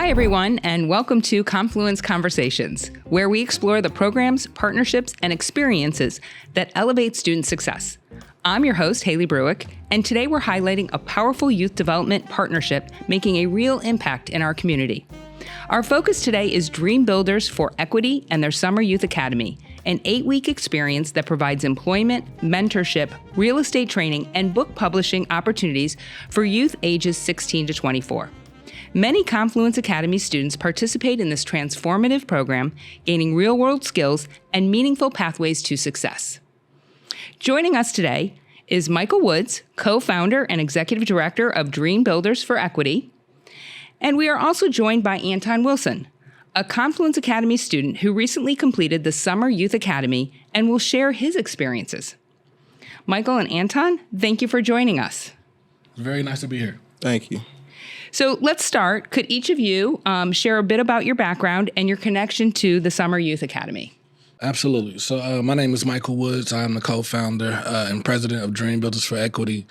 Hi, everyone, and welcome to Confluence Conversations, where we explore the programs, partnerships, and experiences that elevate student success. I'm your host, Haley Bruick, and today we're highlighting a powerful youth development partnership making a real impact in our community. Our focus today is Dream Builders for Equity and their Summer Youth Academy, an 8-week experience that provides employment, mentorship, real estate training, and book publishing opportunities for youth ages 16 to 24. Many Confluence Academy students participate in this transformative program, gaining real-world skills and meaningful pathways to success. Joining us today is Michael Woods, co-founder and executive director of Dream Builders for Equity. And we are also joined by Antone Wilson, a Confluence Academy student who recently completed the Summer Youth Academy and will share his experiences. Michael and Antone, thank you for joining us. Very nice to be here. Thank you. So let's start. Could each of you share a bit about your background and your connection to the Summer Youth Academy? Absolutely. So my name is Michael Woods. I'm the co-founder and president of Dream Builders for Equity.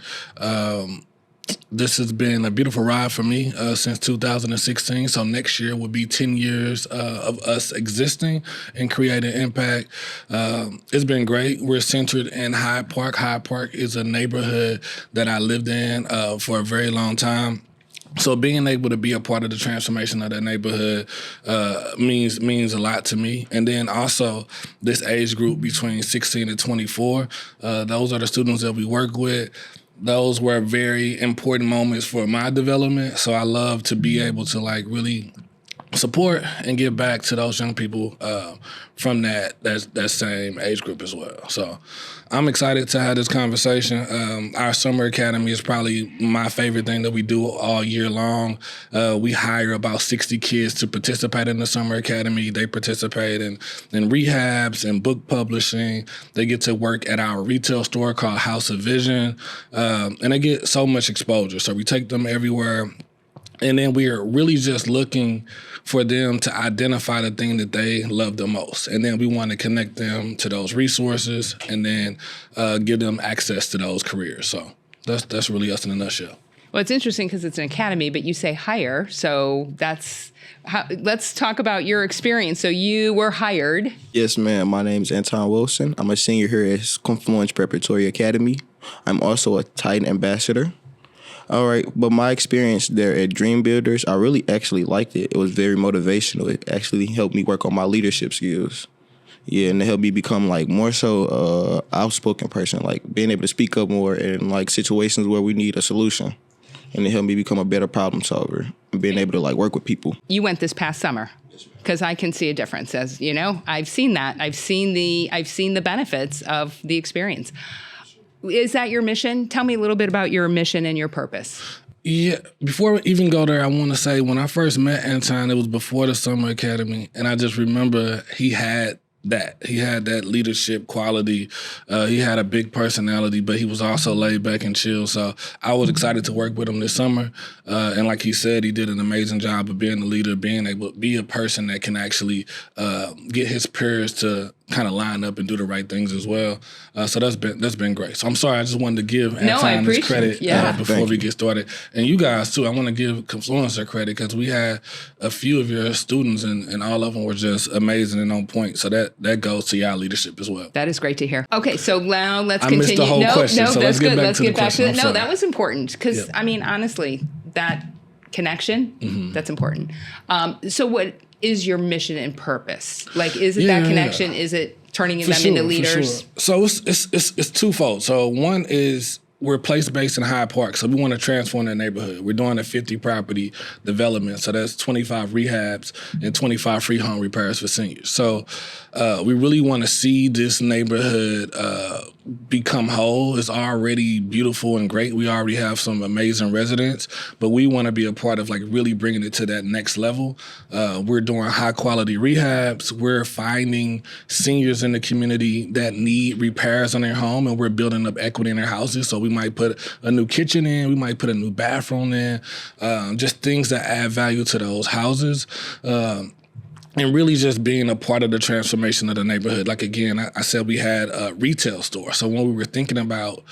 This has been a beautiful ride for me since 2016. So next year will be 10 years of us existing and creating impact. It's been great. We're centered in Hyde Park. Hyde Park is a neighborhood that I lived in for a very long time. So being able to be a part of the transformation of that neighborhood means a lot to me. And then also this age group between 16 and 24, those are the students that we work with. Those were very important moments for my development. So I love to be able to really support and give back to those young people from that same age group as well. So I'm excited to have this conversation. Our Summer Academy is probably my favorite thing that we do all year long. We hire about 60 kids to participate in the Summer Academy. They participate in rehabs and book publishing. They get to work at our retail store called House of Vision, and they get so much exposure. So we take them everywhere. And then we are really just looking for them to identify the thing that they love the most. And then we want to connect them to those resources and then give them access to those careers. So that's really us in a nutshell. Well, it's interesting because it's an academy, but you say hire. So let's talk about your experience. So you were hired. Yes, ma'am. My name is Antone Wilson. I'm a senior here at Confluence Preparatory Academy. I'm also a Titan ambassador. All right, but my experience there at Dream Builders, I really actually liked it. It was very motivational. It actually helped me work on my leadership skills. Yeah, and it helped me become more so outspoken person, being able to speak up more in situations where we need a solution. And it helped me become a better problem solver and being able to work with people. You went this past summer because I can see a difference. As you know, I've seen that. I've seen the benefits of the experience. Is that your mission? Tell me a little bit about your mission and your purpose. Yeah, before we even go there, I want to say when I first met Antone, it was before the Summer Academy, and I just remember he had that leadership quality. He had a big personality, but he was also laid back and chill. So I was excited to work with him this summer. And like he said, he did an amazing job of being a leader, being able to be a person that can actually get his peers to kind of line up and do the right things as well. So that's been great. So I'm sorry, I just wanted to give Antone his credit before we get started. And you guys too, I want to give Confluence their credit because we had a few of your students and all of them were just amazing and on point. So that goes to your leadership as well. That is great to hear. Okay, so now let's continue. I missed the whole question, so let's get back to the question. No, that was important because, honestly, that connection, that's important. So what is your mission and purpose? Is it that connection? Is it turning them into leaders? So it's twofold. So one is we're place-based in Hyde Park, so we want to transform that neighborhood. We're doing a 50-property development, so that's 25 rehabs and 25 free home repairs for seniors. So we really want to see this neighborhood become whole. It's already beautiful and great. We already have some amazing residents, but we want to be a part of really bringing it to that next level. We're doing high-quality rehabs. We're finding seniors in the community that need repairs on their home, and we're building up equity in their houses. So we might put a new kitchen in, we might put a new bathroom in, just things that add value to those houses. And really just being a part of the transformation of the neighborhood. Again, I said we had a retail store. So when we were thinking about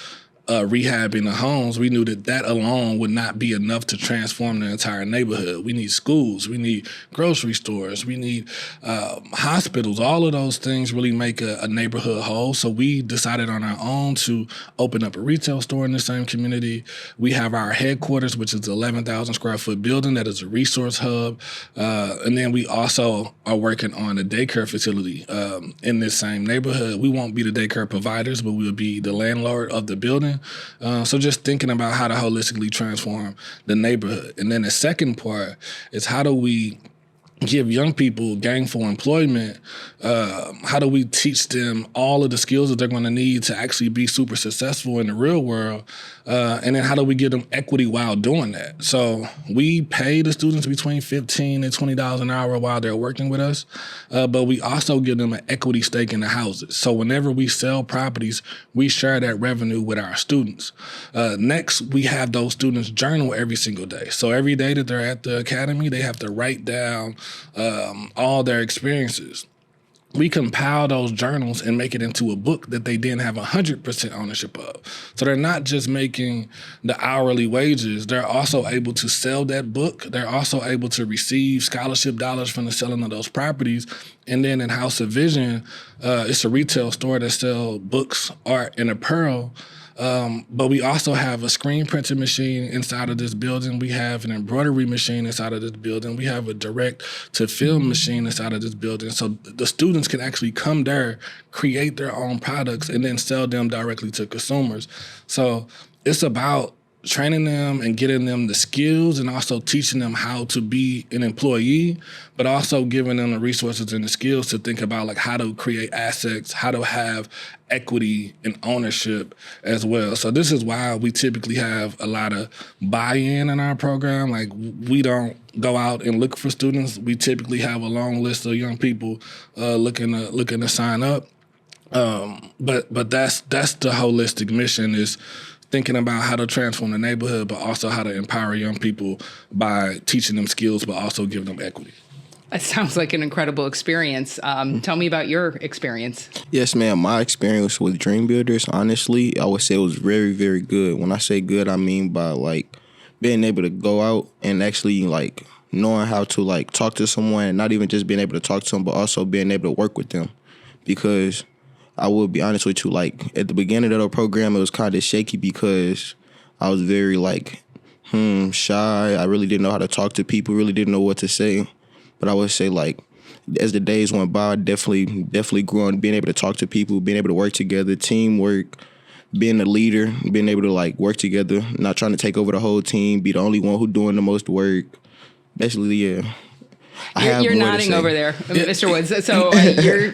rehabbing the homes, we knew that alone would not be enough to transform the entire neighborhood. We need schools, we need grocery stores, we need hospitals. All of those things really make a neighborhood whole. So we decided on our own to open up a retail store in the same community. We have our headquarters, which is an 11,000 square foot building that is a resource hub. And then we also are working on a daycare facility in this same neighborhood. We won't be the daycare providers, but we'll be the landlord of the building. So just thinking about how to holistically transform the neighborhood. And then the second part is how do we give young people gainful employment? How do we teach them all of the skills that they're going to need to actually be super successful in the real world? And then how do we give them equity while doing that? So we pay the students between $15 and $20 an hour while they're working with us, but we also give them an equity stake in the houses. So whenever we sell properties, we share that revenue with our students. Next, we have those students journal every single day. So every day that they're at the academy, they have to write down all their experiences. We compile those journals and make it into a book that they then have 100% ownership of. So they're not just making the hourly wages, they're also able to sell that book. They're also able to receive scholarship dollars from the selling of those properties. And then in House of Vision, it's a retail store that sells books, art, and apparel. But we also have a screen printing machine inside of this building. We have an embroidery machine inside of this building. We have a direct-to-film machine inside of this building. So the students can actually come there, create their own products, and then sell them directly to consumers. So it's about training them and getting them the skills and also teaching them how to be an employee, but also giving them the resources and the skills to think about like how to create assets, how to have equity and ownership as well. So this is why we typically have a lot of buy-in in our program. Like we don't go out and look for students. We typically have a long list of young people looking to sign up. But that's the holistic mission, is thinking about how to transform the neighborhood, but also how to empower young people by teaching them skills, but also give them equity. That sounds like an incredible experience. Tell me about your experience. Yes, ma'am. My experience with Dream Builders, honestly, I would say it was very, very good. When I say good, I mean by like being able to go out and actually like knowing how to like talk to someone, and not even just being able to talk to them, but also being able to work with them. Because I will be honest with you, like at the beginning of the program, it was kind of shaky because I was very like shy. I really didn't know how to talk to people, really didn't know what to say. But I would say like as the days went by, I definitely grew on being able to talk to people, being able to work together, teamwork, being a leader, being able to like work together, not trying to take over the whole team, be the only one who doing the most work. Basically, yeah. You're nodding over there, Mr. Woods. So you're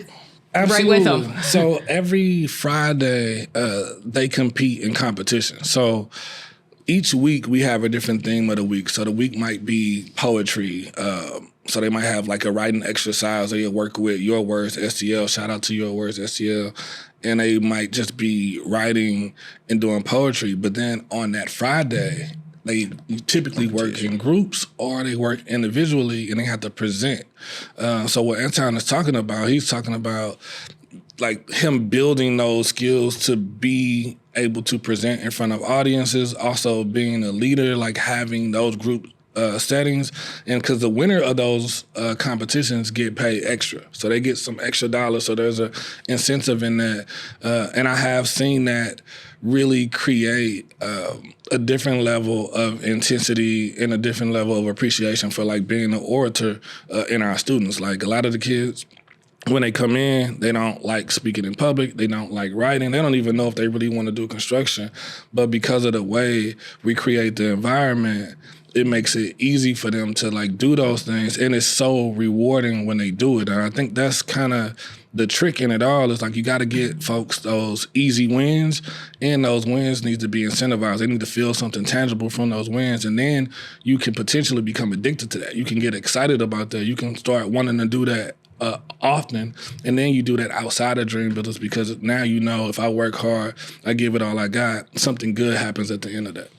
Absolutely. right with them. So every Friday, they compete in competition. So each week we have a different theme of the week. So the week might be poetry. So they might have like a writing exercise, or you work with Your Words STL. Shout out to Your Words STL. And they might just be writing and doing poetry. But then on that Friday, they typically work in groups or they work individually, and they have to present. So what Antone is talking about, he's talking about like him building those skills to be able to present in front of audiences, also being a leader, like having those group settings. And because the winner of those competitions get paid extra. So they get some extra dollars. So there's an incentive in that. And I have seen that really create a different level of intensity and a different level of appreciation for like being an orator in our students. Like a lot of the kids, when they come in, they don't like speaking in public. They don't like writing. They don't even know if they really want to do construction. But because of the way we create the environment, it makes it easy for them to like do those things. And it's so rewarding when they do it. And I think that's kind of the trick in it all, is like you got to get folks those easy wins, and those wins need to be incentivized. They need to feel something tangible from those wins, and then you can potentially become addicted to that. You can get excited about that. You can start wanting to do that often, and then you do that outside of Dream Builders, because now you know if I work hard, I give it all I got, something good happens at the end of that.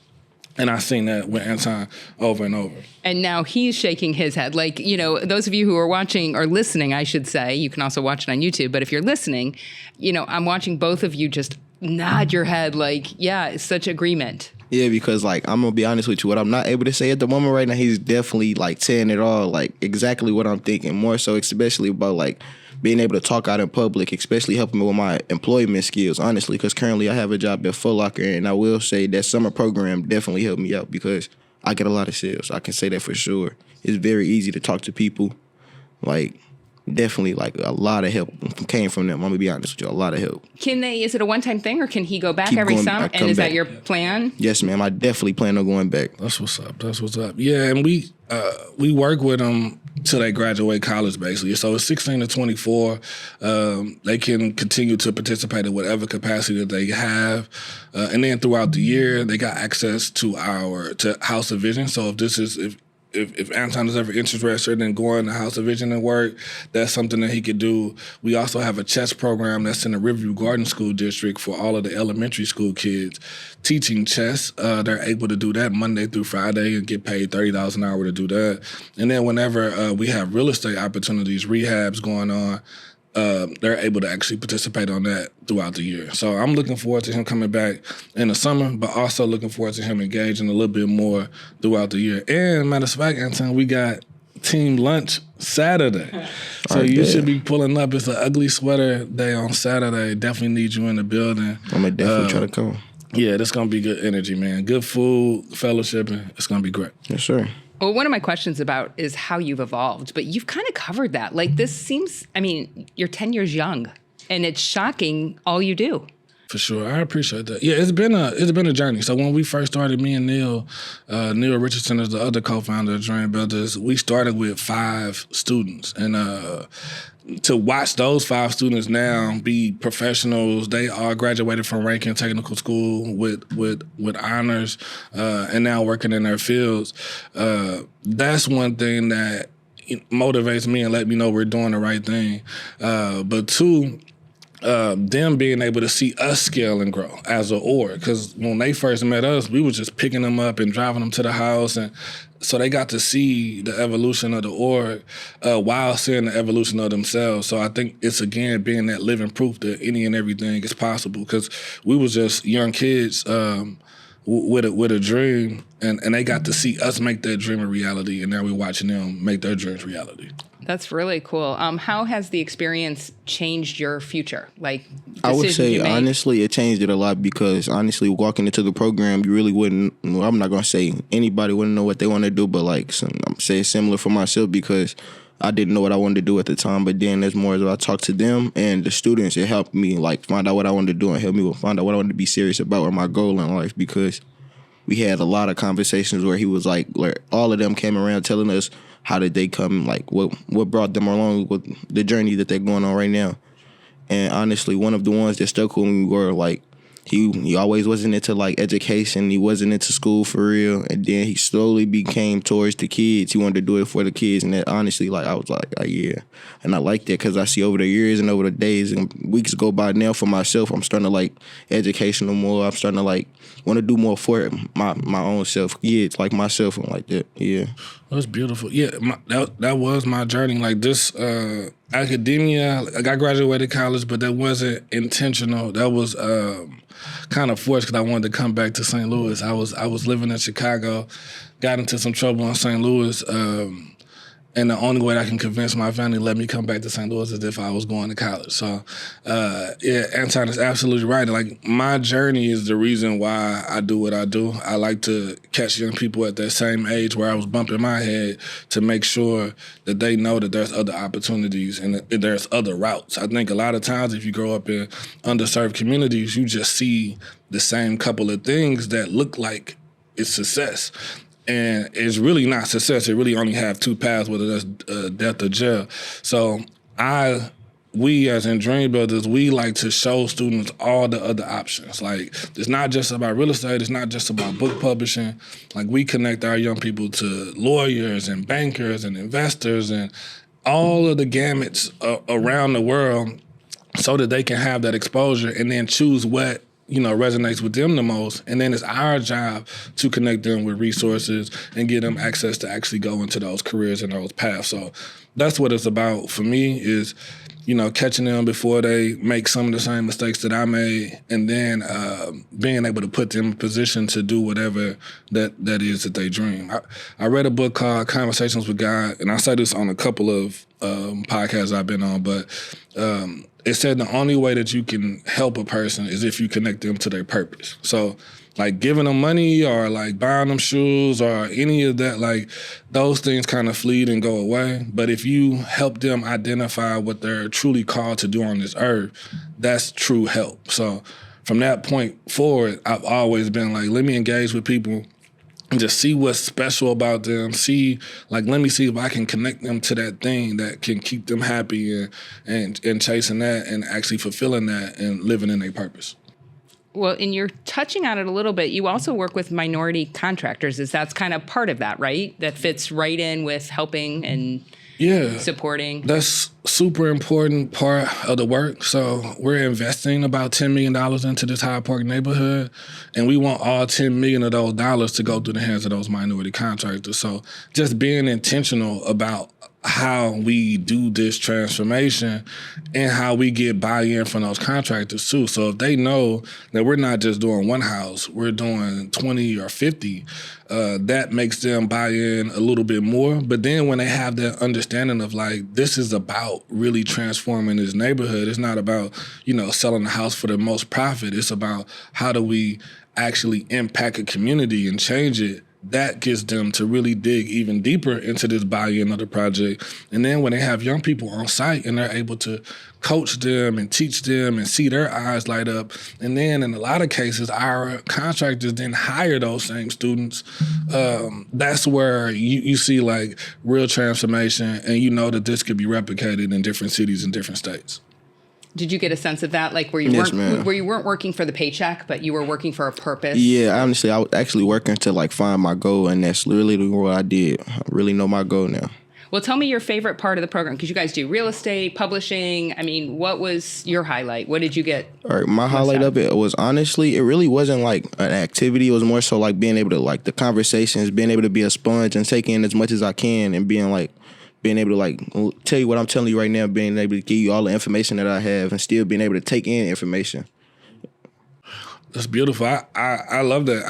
And I've seen that with Antone over and over. And now he's shaking his head. Like, you know, those of you who are watching or listening, I should say, you can also watch it on YouTube. But if you're listening, you know, I'm watching both of you just nod your head like, yeah, it's such agreement. Yeah, because like I'm gonna be honest with you, what I'm not able to say at the moment right now, he's definitely like saying it all, like exactly what I'm thinking. More so, especially about like being able to talk out in public, especially helping me with my employment skills. Honestly, because currently I have a job at Foot Locker, and I will say that summer program definitely helped me out because I get a lot of sales. I can say that for sure. It's very easy to talk to people, like. Definitely, like a lot of help came from them. I'm gonna be honest with you, a lot of help. Is it a one-time thing, or can he go back Keep every going, summer? I come And is back. that your plan? Yes, ma'am. I definitely plan on going back. That's what's up. That's what's up. Yeah, and we work with them till they graduate college, basically. So it's 16 to 24. They can continue to participate in whatever capacity that they have, and then throughout the year, they got access to our House of Vision. So if Antone is ever interested in going to House of Vision and work, that's something that he could do. We also have a chess program that's in the Riverview Garden School District for all of the elementary school kids teaching chess. They're able to do that Monday through Friday and get paid $30 an hour to do that. And then whenever we have real estate opportunities, rehabs going on, they're able to actually participate on that throughout the year. So I'm looking forward to him coming back in the summer, but also looking forward to him engaging a little bit more throughout the year. And matter of fact, Antone, we got team lunch Saturday. So you should be pulling up. It's an ugly sweater day on Saturday. Definitely need you in the building. I'm gonna definitely try to come. Yeah, this going to be good energy, man. Good food, fellowshipping. It's going to be great. Yes, sir. Well, one of my questions about is how you've evolved, but you've kind of covered that. Like this seems, you're 10 years young, and it's shocking all you do. For sure, I appreciate that. Yeah, it's been a journey. So when we first started, me and Neil Richardson is the other co-founder of Dream Builders. We started with 5 students, and to watch those 5 students now be professionals, they all graduated from Rankin Technical School with honors, and now working in their fields. That's one thing that motivates me and let me know we're doing the right thing. But 2. Them being able to see us scale and grow as an org. Because when they first met us, we were just picking them up and driving them to the house. And so they got to see the evolution of the org while seeing the evolution of themselves. So I think it's, again, being that living proof that any and everything is possible. Because we was just young kids with a dream, and they got to see us make that dream a reality. And now we're watching them make their dreams reality. That's really cool. How has the experience changed your future? Like, I would say, honestly, it changed it a lot because, honestly, walking into the program, you really wouldn't, I'm not going to say anybody wouldn't know what they want to do, but, like, I'm saying similar for myself because I didn't know what I wanted to do at the time, but then there's more as I talked to them and the students, it helped me, like, find out what I wanted to do and help me find out what I wanted to be serious about or my goal in life because we had a lot of conversations where he was like all of them came around telling us how did they come, like what brought them along with the journey that they're going on right now. And honestly, one of the ones that stuck with me were like he always wasn't into like education. He wasn't into school for real. And then he slowly became towards the kids. He wanted to do it for the kids. And that honestly, like I was like, yeah. And I like that because I see over the years and over the days and weeks go by now for myself, I'm starting to like educational more. I'm starting to like want to do more for my own self. Yeah, it's like myself and like that. Yeah. That's beautiful. Yeah, that was my journey. Like this academia, like I graduated college, but that wasn't intentional. That was kind of forced because I wanted to come back to St. Louis. I was living in Chicago, got into some trouble in St. Louis, and the only way I can convince my family to let me come back to St. Louis is if I was going to college. So, yeah, Antone is absolutely right. Like, my journey is the reason why I do what I do. I like to catch young people at that same age where I was bumping my head to make sure that they know that there's other opportunities and that there's other routes. I think a lot of times if you grow up in underserved communities, you just see the same couple of things that look like it's success. And it's really not success. It really only have 2 paths, whether that's death or jail. So we as in Dream Builders, we like to show students all the other options. Like, it's not just about real estate. It's not just about book publishing. Like, we connect our young people to lawyers and bankers and investors and all of the gamuts around the world so that they can have that exposure and then choose what resonates with them the most. And then it's our job to connect them with resources and give them access to actually go into those careers and those paths. So that's what it's about for me is, catching them before they make some of the same mistakes that I made, and then being able to put them in a position to do whatever that is that they dream. I read a book called Conversations with God, and I say this on a couple of podcasts I've been on, but it said the only way that you can help a person is if you connect them to their purpose. So like giving them money or like buying them shoes or any of that, like those things kind of fleet and go away. But if you help them identify what they're truly called to do on this earth, that's true help. So from that point forward, I've always been like, let me engage with people and just see what's special about them. Let me see if I can connect them to that thing that can keep them happy and chasing that and actually fulfilling that and living in their purpose. Well, and you're touching on it a little bit. You also work with minority contractors. That's kind of part of that, right? That fits right in with helping and supporting. That's super important part of the work. So we're investing about $10 million into this Hyde Park neighborhood, and we want all $10 million of those dollars to go through the hands of those minority contractors. So just being intentional about how we do this transformation and how we get buy-in from those contractors too. So if they know that we're not just doing one house, we're doing 20 or 50, that makes them buy in a little bit more. But then when they have that understanding of like, this is about really transforming this neighborhood, it's not about, selling the house for the most profit. It's about how do we actually impact a community and change it. That gets them to really dig even deeper into this buy-in of the project. And then when they have young people on site and they're able to coach them and teach them and see their eyes light up, and then in a lot of cases, our contractors then hire those same students, that's where you see like real transformation, and you know that this could be replicated in different cities and different states. Did you get a sense of that, like where you weren't working for the paycheck, but you were working for a purpose? Yeah, honestly, I was actually working to like find my goal, and that's literally what I did. I really know my goal now. Well, tell me your favorite part of the program, because you guys do real estate, publishing. I mean, what was your highlight? What did you get? All right, my highlight of it was honestly, it really wasn't like an activity. It was more so like being able to like the conversations, being able to be a sponge and take in as much as I can, and being able to like tell you what I'm telling you right now, being able to give you all the information that I have and still being able to take in information. That's beautiful. I love that.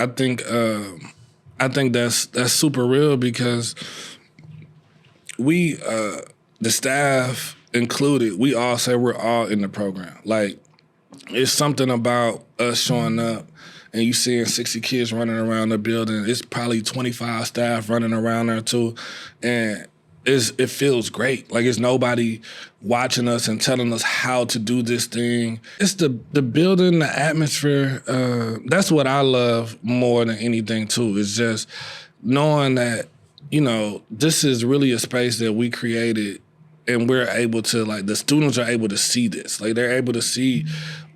I think that's super real because we, the staff included, we all say we're all in the program. Like it's something about us showing up and you seeing 60 kids running around the building. It's probably 25 staff running around there too. And it feels great. Like it's nobody watching us and telling us how to do this thing. It's the building, the atmosphere. That's what I love more than anything too. It's just knowing that, this is really a space that we created and we're able to, like, the students are able to see this. Like they're able to see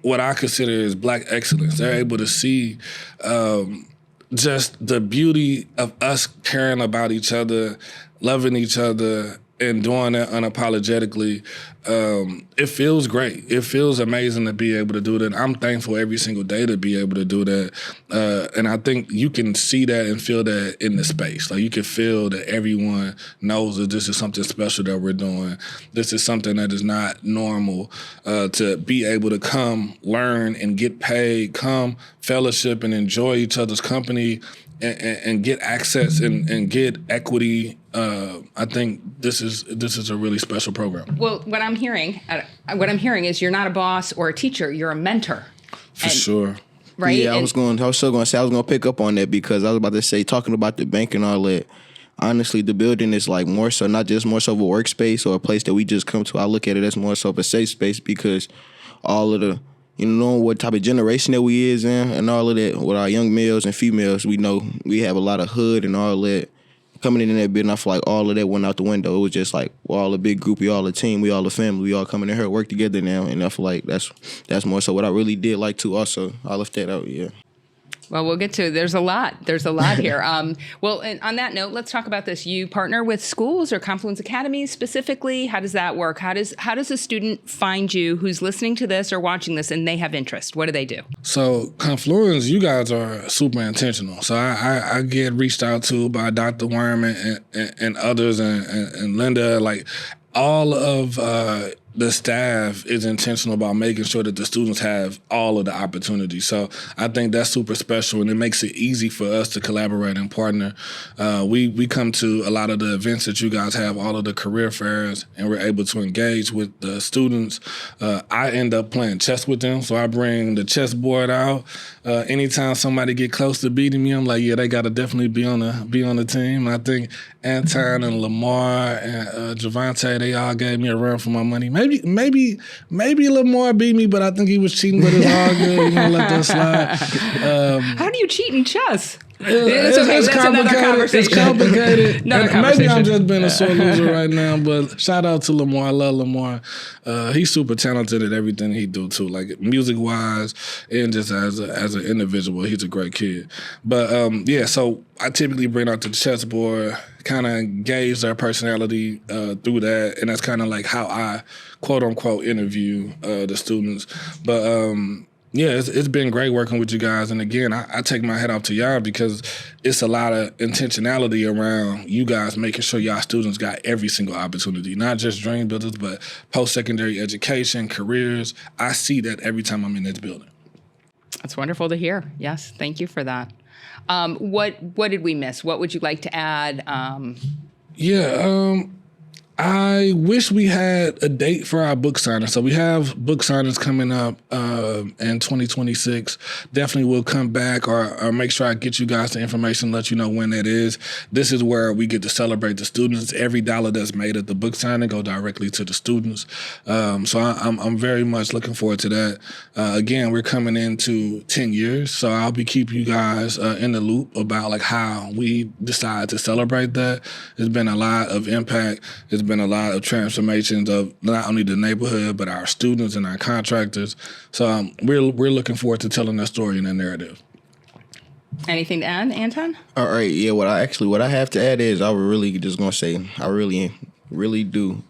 what I consider is Black excellence. They're able to see just the beauty of us caring about each other, loving each other, and doing that unapologetically. It feels great. It feels amazing to be able to do that. I'm thankful every single day to be able to do that. And I think you can see that and feel that in the space. Like you can feel that everyone knows that this is something special that we're doing. This is something that is not normal. To be able to come, learn, and get paid, come fellowship and enjoy each other's company, and get access and get equity. I think this is a really special program. Well, what I'm hearing is you're not a boss or a teacher. You're a mentor. For sure. Right. Yeah, I was still going to say I was going to pick up on that because I was about to say, talking about the bank and all that. Honestly, the building is like more so, not just more so of a workspace or a place that we just come to. I look at it as more so of a safe space because all of the, what type of generation that we is in and all of that, with our young males and females, we know we have a lot of hood and all that. Coming in that building, I feel like all of that went out the window. It was just like, we're all a big group, we all a team, we all a family, we all coming in here, work together now. And I feel like that's more so what I really did like too also. I left that out, yeah. Well, we'll get to, there's a lot here. Well, and on that note, let's talk about this. You partner with schools or Confluence Academies specifically. How does that work? How does a student find you who's listening to this or watching this and they have interest? What do they do? So Confluence, you guys are super intentional. So I get reached out to by Dr. Worm and others and Linda, like all of the staff is intentional about making sure that the students have all of the opportunities. So I think that's super special, and it makes it easy for us to collaborate and partner. We come to a lot of the events that you guys have, all of the career fairs, and we're able to engage with the students. I end up playing chess with them, so I bring the chessboard out. Anytime somebody get close to beating me, I'm like, yeah, they got to definitely be on the team. And I think Antone and Lamar and Javante, they all gave me a run for my money. Maybe Lamar beat me, but I think he was cheating, but it's all good. We're gonna let that slide. How do you cheat in chess? It's okay. That's another conversation. It's complicated. Maybe I'm just being a sore loser right now, but shout out to Lamar. I love Lamar. He's super talented at everything he do too, like music-wise and just as an individual. He's a great kid. But so I typically bring out the chessboard, kind of gauge their personality through that, and that's kind of like how I quote-unquote interview the students. But it's been great working with you guys. And again, I take my hat off to y'all because it's a lot of intentionality around you guys making sure y'all students got every single opportunity, not just dream builders, but post-secondary education, careers. I see that every time I'm in this building. That's wonderful to hear. Yes, thank you for that. What did we miss? What would you like to add? I wish we had a date for our book signing. So we have book signings coming up in 2026. Definitely will come back or make sure I get you guys the information, let you know when that is. This is where we get to celebrate the students. Every dollar that's made at the book signing go directly to the students. So I'm very much looking forward to that. Again, we're coming into 10 years, so I'll be keeping you guys in the loop about like how we decide to celebrate that. There's been a lot of impact. It's been a lot of transformations of not only the neighborhood, but our students and our contractors. So we're looking forward to telling that story and that narrative. Anything to add, Antone? All right. Yeah, what I have to add is I was really just going to say I really do.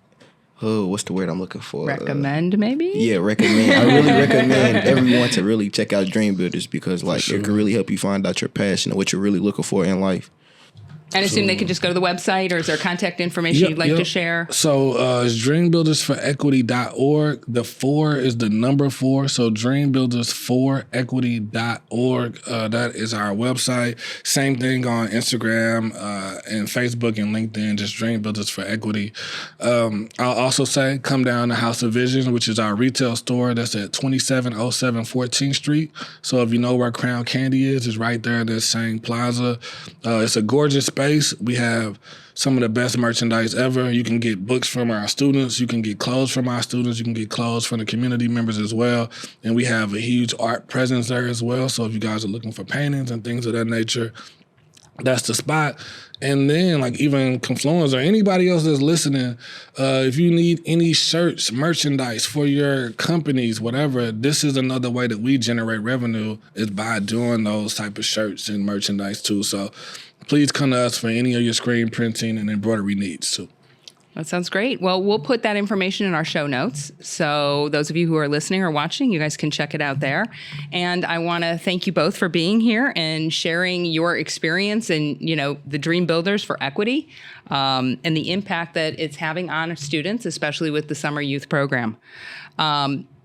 Oh, what's the word I'm looking for? Recommend, maybe? Yeah, recommend. I really recommend everyone to really check out Dream Builders because it can really help you find out your passion and what you're really looking for in life. And assume they could just go to the website, or is there contact information you'd like to share? So it's dreambuildersforequity.org. The 4 is the number 4. So dreambuildersforequity.org. That is our website. Same thing on Instagram and Facebook and LinkedIn, just Dream Builders for Equity. I'll also say come down to House of Vision, which is our retail store. That's at 2707 14th Street. So if you know where Crown Candy is, it's right there in that same plaza. It's a gorgeous space. We have some of the best merchandise ever. You can get books from our students. You can get clothes from our students. You can get clothes from the community members as well. And we have a huge art presence there as well. So if you guys are looking for paintings and things of that nature, that's the spot. And then like even Confluence or anybody else that's listening, if you need any shirts, merchandise for your companies, whatever, this is another way that we generate revenue is by doing those type of shirts and merchandise too. So please come to us for any of your screen printing and embroidery needs too. That sounds great. Well, we'll put that information in our show notes. So those of you who are listening or watching, you guys can check it out there. And I want to thank you both for being here and sharing your experience and, the Dream Builders for Equity and the impact that it's having on students, especially with the summer youth program.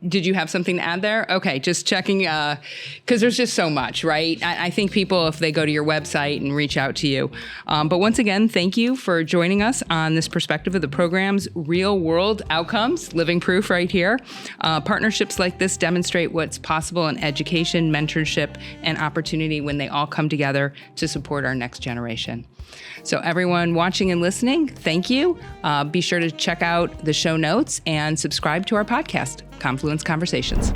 Did you have something to add there? Okay, just checking, because there's just so much, right? I think people, if they go to your website and reach out to you. But once again, thank you for joining us on this perspective of the program's real world outcomes, living proof right here. Partnerships like this demonstrate what's possible in education, mentorship, and opportunity when they all come together to support our next generation. So everyone watching and listening, thank you. Be sure to check out the show notes and subscribe to our podcast, Confluence Conversations.